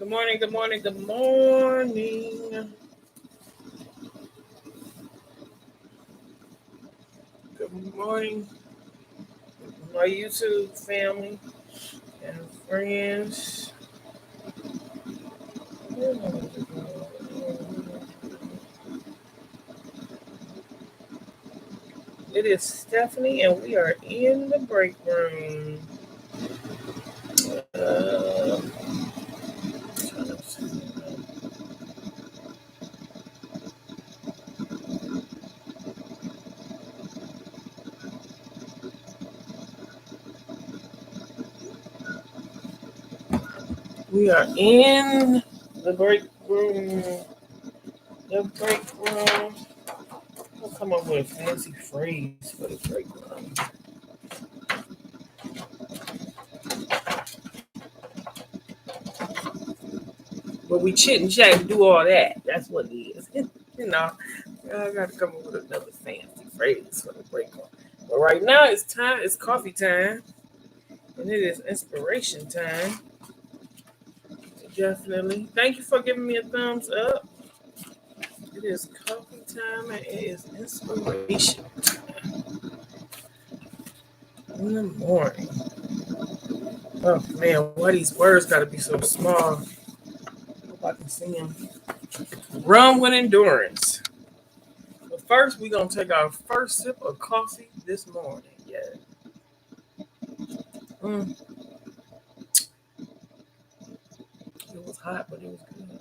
Good morning, good morning, good morning. Good morning, my YouTube family and friends. It is Stephanie, and we are in the break room. Uh, we are in the break room. The break room. I'll come up with a fancy phrase for the break room. But we chit and chat and do all that. That's what it is. you know, I got to come up with another fancy phrase for the break room. But right now it's time. It's coffee time, and it is inspiration time. Definitely. Thank you for giving me a thumbs up. It is coffee time and it is inspiration in the morning. Oh man, why these words gotta be so small? Hope I can see them. Run with endurance. But first, we're gonna take our first sip of coffee this morning. Yeah. Mm, it was hot, but it was good.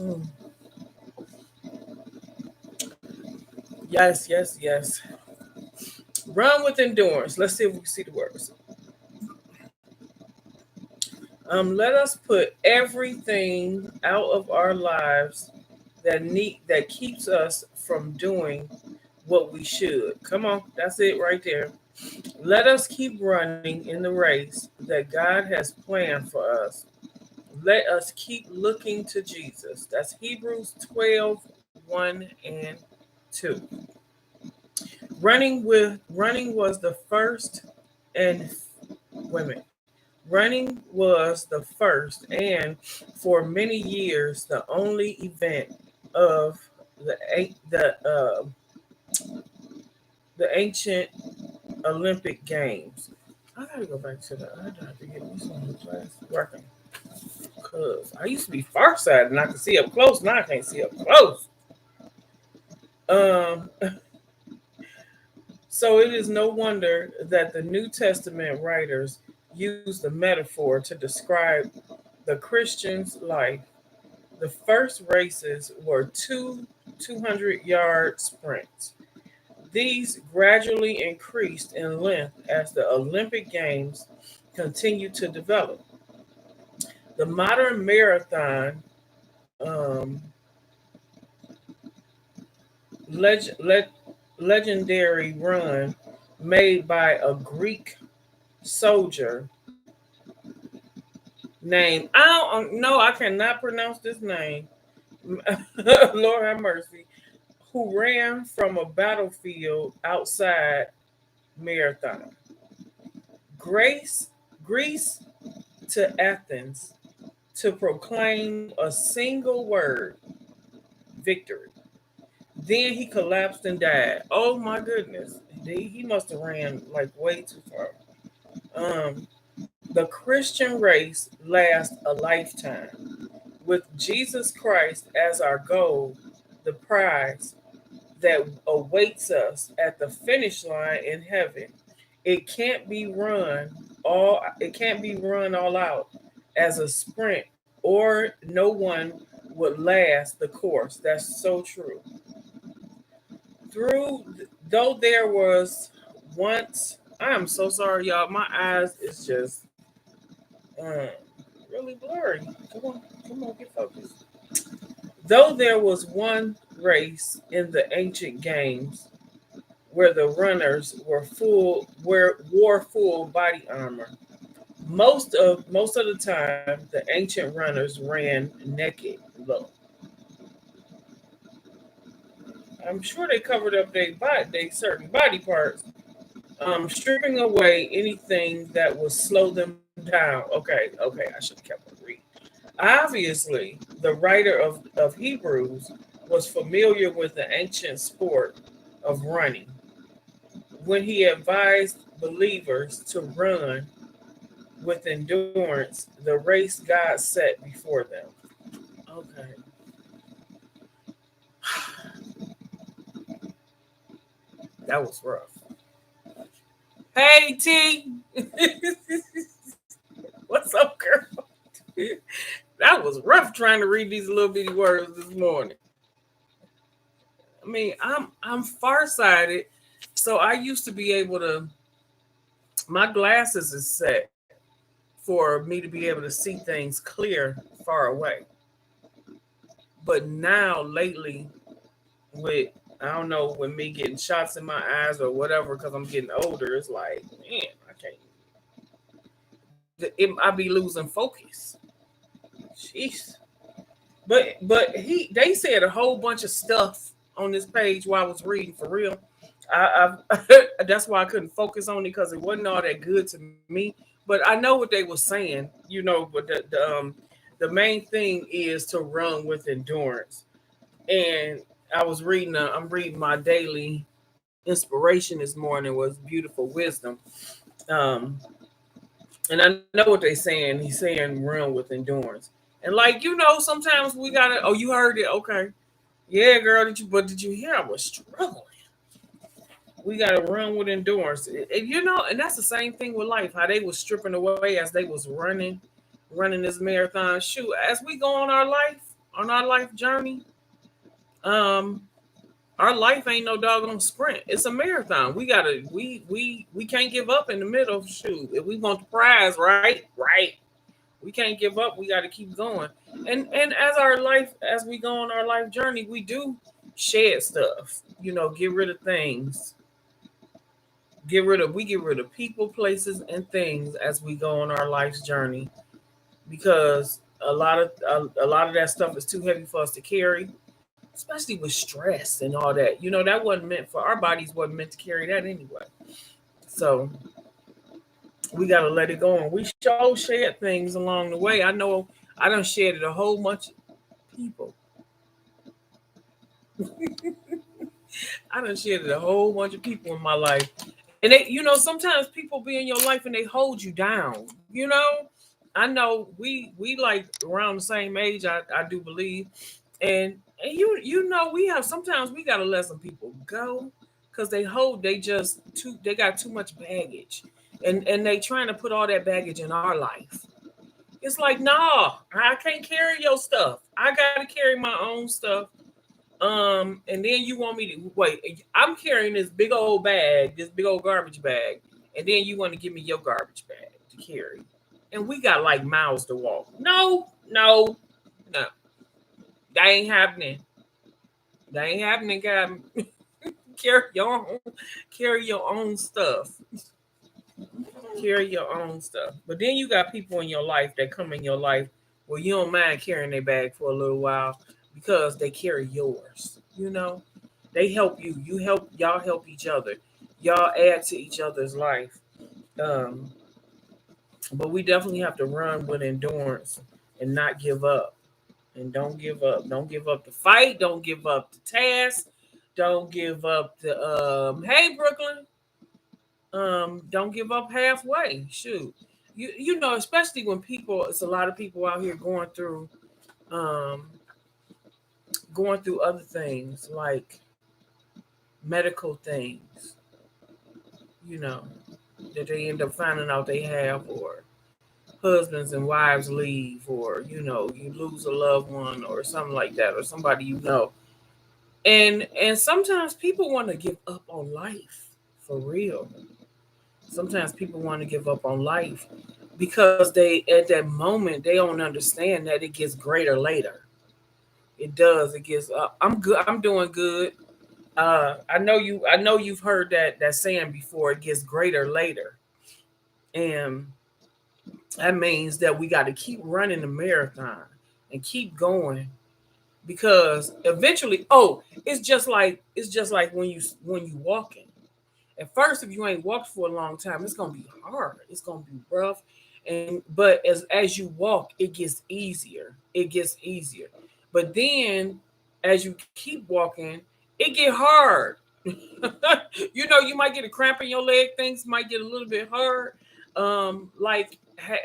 Mm. Yes, yes, yes. Run with endurance. Let's see if we can see the words. Let us put everything out of our lives that keeps us from doing what we should. Come on, that's it right there. Let us keep running in the race that God has planned for us. Let us keep looking to Jesus. That's Hebrews 12:1 and 2. Running was the first and women. Running was the first and for many years the only event of the ancient Olympic Games. I gotta go back to the. I have to get me some class working because I used to be far sighted and I could see up close. Now I can't see up close. Um, so it is no wonder that the New Testament writers use the metaphor to describe the Christian's life. The first races were 200-yard sprints. These gradually increased in length as the Olympic Games continued to develop. The modern marathon, um, leg- le- legendary run made by a Greek soldier named, I don't know, I cannot pronounce this name. Lord have mercy, who ran from a battlefield outside marathon. Grace, Greece to Athens to proclaim a single word, victory. Then he collapsed and died. Oh my goodness. He must have ran like way too far. Um, the Christian race lasts a lifetime. With Jesus Christ as our goal, the prize that awaits us at the finish line in heaven. It can't be run all out as a sprint, or no one would last the course. That's so true. Through though there was once, I am so sorry, y'all. My eyes is just um, really blurry. Come on, get focused. Though there was one race in the ancient games where the runners wore full body armor. Most of the time, the ancient runners ran naked low. I'm sure they covered up they certain body parts, stripping away anything that would slow them down. Okay, I should have kept on reading. Obviously, the writer of Hebrews was familiar with the ancient sport of running when he advised believers to run with endurance the race God set before them. Okay. That was rough. Hey T, what's up, girl? That was rough trying to read these little bitty words this morning. I mean, I'm farsighted, so I used to be able to. My glasses is set for me to be able to see things clear far away. But now lately, with I don't know, with me getting shots in my eyes or whatever, because I'm getting older, it's like, man, I can't. I be losing focus. Jeez. They said a whole bunch of stuff on this page while I was reading for real. That's why I couldn't focus on it because it wasn't all that good to me. But I know what they were saying, But the main thing is to run with endurance. And I'm reading my daily inspiration this morning was beautiful wisdom. Um, and I know what they're saying. He's saying run with endurance. And like sometimes we gotta. Oh, you heard it? Okay, yeah, girl. Did you hear? I was struggling. We gotta run with endurance, and that's the same thing with life. How they was stripping away as they was running this marathon. Shoot, as we go on our life journey, um, our life ain't no doggone sprint. It's a marathon. We can't give up in the middle. Shoot, if we want the prize, right. We can't give up. We got to keep going. And as we go on our life journey, we do shed stuff. Get rid of things. We get rid of people, places, and things as we go on our life's journey because a lot of that stuff is too heavy for us to carry, especially with stress and all that. That wasn't meant for our bodies. Wasn't meant to carry that anyway. So we got to let it go. And we show shed things along the way. I know I done shedded a whole bunch of people. I done shedded a whole bunch of people in my life. And sometimes people be in your life and they hold you down. I know we like around the same age, I do believe. And we have sometimes we gotta let some people go because they got too much baggage. And they trying to put all that baggage in our life. It's like, nah, I can't carry your stuff. I gotta carry my own stuff. And then you want me to wait. I'm carrying this big old bag, this big old garbage bag, and then you want to give me your garbage bag to carry. And we got like miles to walk. No. That ain't happening. That ain't happening, God. Carry your own stuff. Carry your own stuff. But then you got people in your life that come in your life where you don't mind carrying their bag for a little while because they carry yours. They help you. Y'all help each other. Y'all add to each other's life. Um, but we definitely have to run with endurance and not give up. And don't give up. Don't give up the fight. Don't give up the task. Don't give up the hey Brooklyn. Don't give up halfway. Shoot. Especially when it's a lot of people out here um going through other things like medical things, you know, that they end up finding out they have, or husbands and wives leave, or you lose a loved one or something like that, or somebody and sometimes people want to give up on life for real. Sometimes people want to give up on life because they at that moment they don't understand that it gets greater later. It does. It gets. I'm good. I'm doing good. I know you've heard that saying before. It gets greater later, and that means that we got to keep running the marathon and keep going because eventually, it's just like when you walking. At first, if you ain't walked for a long time, it's gonna be hard. It's gonna be rough, And but as you walk, it gets easier. It gets easier. But then as you keep walking, it get hard. You might get a cramp in your leg. Things might get a little bit hard, like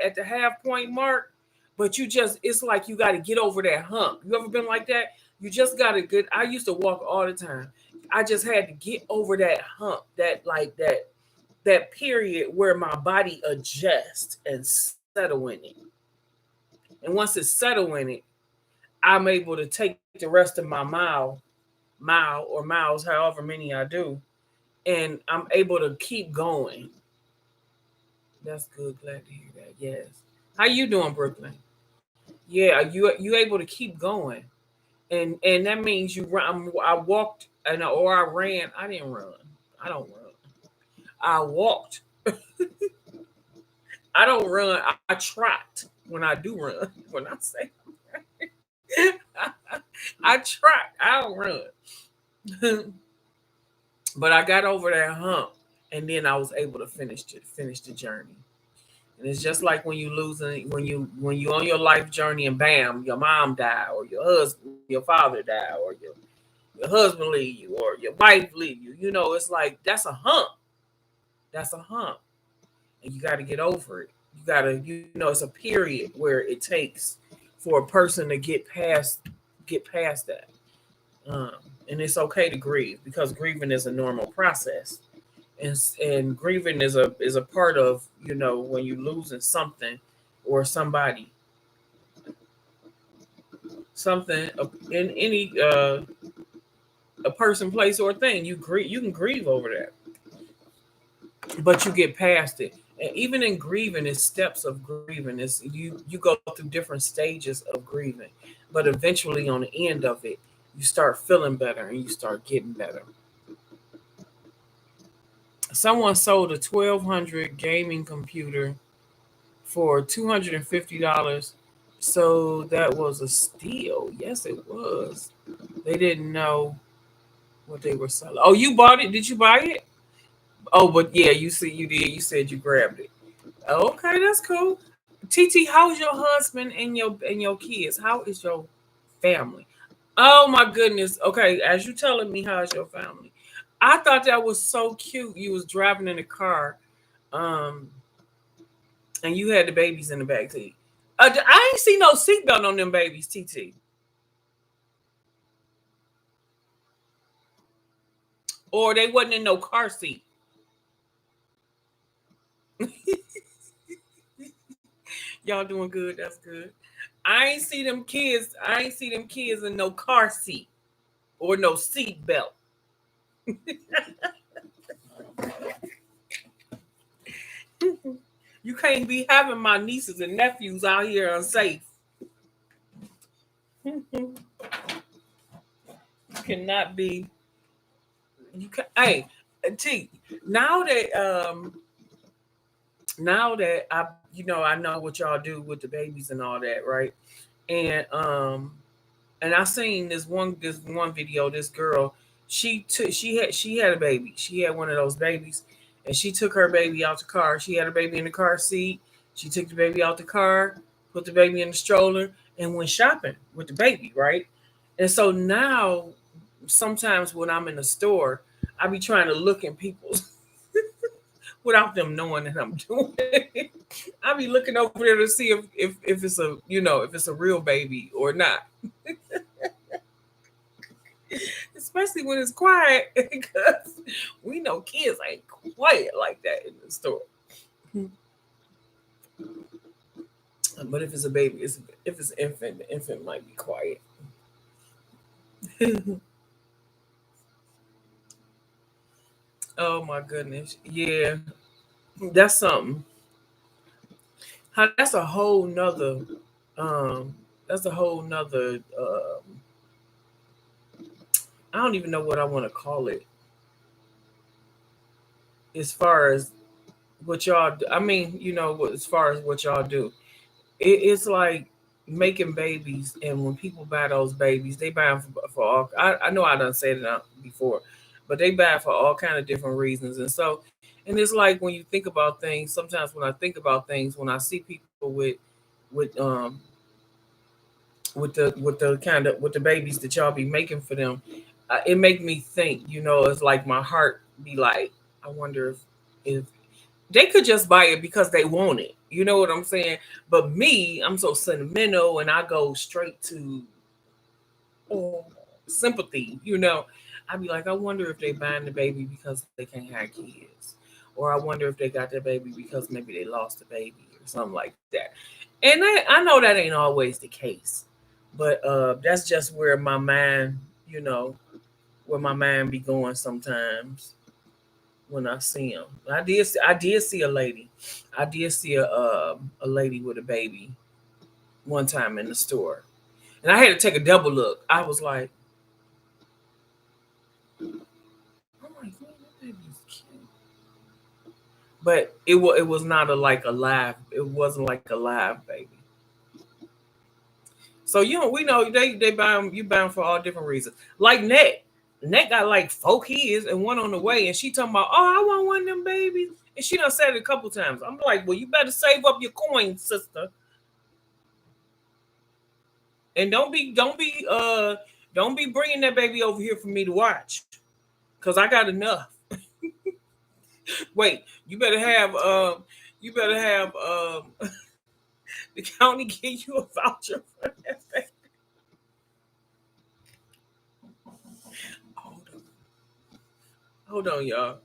at the half point mark. But it's like you got to get over that hump. You ever been like that? You just got to get. I used to walk all the time. I just had to get over that hump, that period where my body adjusts and settle in it. And once it's settled in it, I'm able to take the rest of my mile or miles, however many I do, and I'm able to keep going. That's good. Glad to hear that. Yes. How you doing, Brooklyn? Yeah, you able to keep going, and that means you run. I walked or I ran. I didn't run. I don't run. I walked. I don't run. I trot when I do run. When I say I trot, I don't run. But I got over that hump, and then I was able to finish the journey. And it's just like when you losing when you on your life journey and bam, your mom died or your father died or your husband leave you or your wife leave you. It's like that's a hump. That's a hump. And you got to get over it. You got to it's a period where it takes for a person to get past that. And it's okay to grieve because grieving is a normal process. And grieving is a part of when you're losing something or something in any a person, place, or thing. You can grieve over that, but you get past it. And even in grieving, it's steps of grieving. It's you go through different stages of grieving, but eventually on the end of it, you start feeling better and you start getting better. Someone sold a 1200 gaming computer for $250. So that was a steal. Yes, it was. They didn't know what they were selling. Oh, you bought it? Did you buy it? Oh, but yeah, you did. You said you grabbed it. Okay, that's cool. TT, how's your husband and your kids? How is your family? Oh my goodness. Okay, as you telling me how's your family? I thought that was so cute. You was driving in the car, um, and you had the babies in the back seat. I ain't see no seatbelt on them babies, TT. Or they wasn't in no car seat. Y'all doing good. That's good. I ain't see them kids. I ain't see them kids in no car seat or no seat belt. You can't be having my nieces and nephews out here unsafe. You cannot be. You can. Hey, T. Now that I know what y'all do with the babies and all that, right? And I seen this one video. This girl, she had a baby. She had one of those babies, and she took her baby out the car. She had her baby in the car seat. She took the baby out the car, put the baby in the stroller, and went shopping with the baby, right? And so now, sometimes when I'm in the store, I be trying to look in people's without them knowing that I'm doing it. I be looking over there to see if it's a real baby or not. Especially when it's quiet, because we know kids ain't quiet like that in the store. But if it's a baby, if it's an infant, the infant might be quiet. Oh my goodness, yeah, that's something. That's a whole nother. Um, that's a whole nother. I don't even know what I want to call it as far as what y'all do. I mean, as far as what y'all do, it's like making babies, and when people buy those babies, they buy them for all. I know I done said it out before, but they buy it for all kind of different reasons, and so And it's like when you think about things, sometimes when I think about things, when I see people with with the kind of with the babies that y'all be making for them, it make me think. It's like my heart be like, I wonder if they could just buy it because they want it. You know what I'm saying? But me, I'm so sentimental, and I go straight to sympathy. I'd be like, I wonder if they buying the baby because they can't have kids, or I wonder if they got their baby because maybe they lost the baby or something like that. And I know that ain't always the case, but that's just where my mind, you know, where my mind be going sometimes when I see him. I did see a lady. I did see a lady with a baby one time in the store, and I had to take a double look. I was like, oh my god, that baby's cute. But it was not like a live. It wasn't like a live baby. So we know they buy them. You buy them for all different reasons. Like Net got like 4 kids and one on the way, and she talking about, oh, I want one of them babies, and she done said it a couple times. I'm like, well, you better save up your coins, sister, and don't be bringing that baby over here for me to watch, cause I got enough. Wait, you better have the county give you a voucher for that baby. Hold on, hold on, y'all.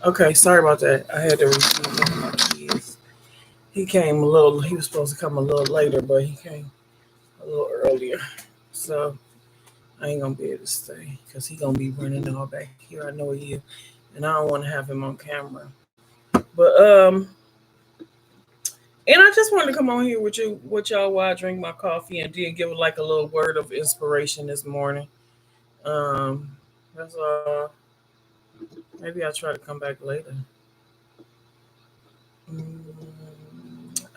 Okay, sorry about that. I had to receive one of my kids. He was supposed to come a little later, but he came a little earlier. So I ain't gonna be able to stay because he gonna be running all back here. I know he is. And I don't want to have him on camera. But And I just wanted to come on here with y'all while I drink my coffee and then give like a little word of inspiration this morning. Um, that's maybe I'll try to come back later.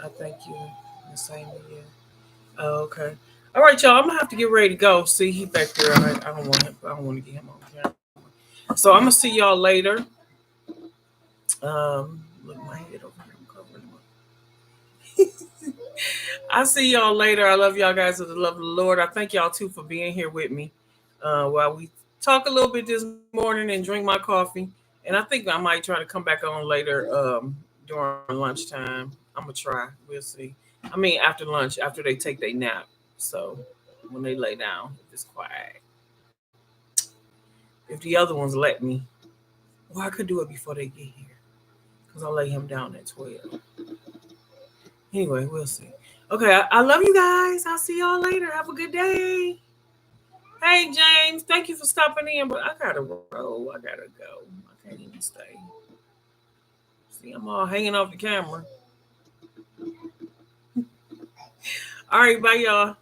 I thank you. The same to you. Oh, okay. All right, y'all. I'm gonna have to get ready to go. See, he back there. I don't want him. I don't want to get him on camera. So I'm gonna see y'all later. Look, my head over here. I'm covering him. I'll see y'all later. I love y'all guys with the love of the Lord. I thank y'all too for being here with me while we talk a little bit this morning and drink my coffee. And I think I might try to come back on later during lunchtime. I'm gonna try. We'll see. I mean, after lunch, after they take their nap. So when they lay down, if it's quiet. If the other ones let me, well, I could do it before they get here because I'll lay him down at 12. Anyway, we'll see. Okay, I love you guys. I'll see y'all later. Have a good day. Hey, James, thank you for stopping in, but I gotta roll. I gotta go. I can't even stay. See, I'm all hanging off the camera. All right, bye, y'all.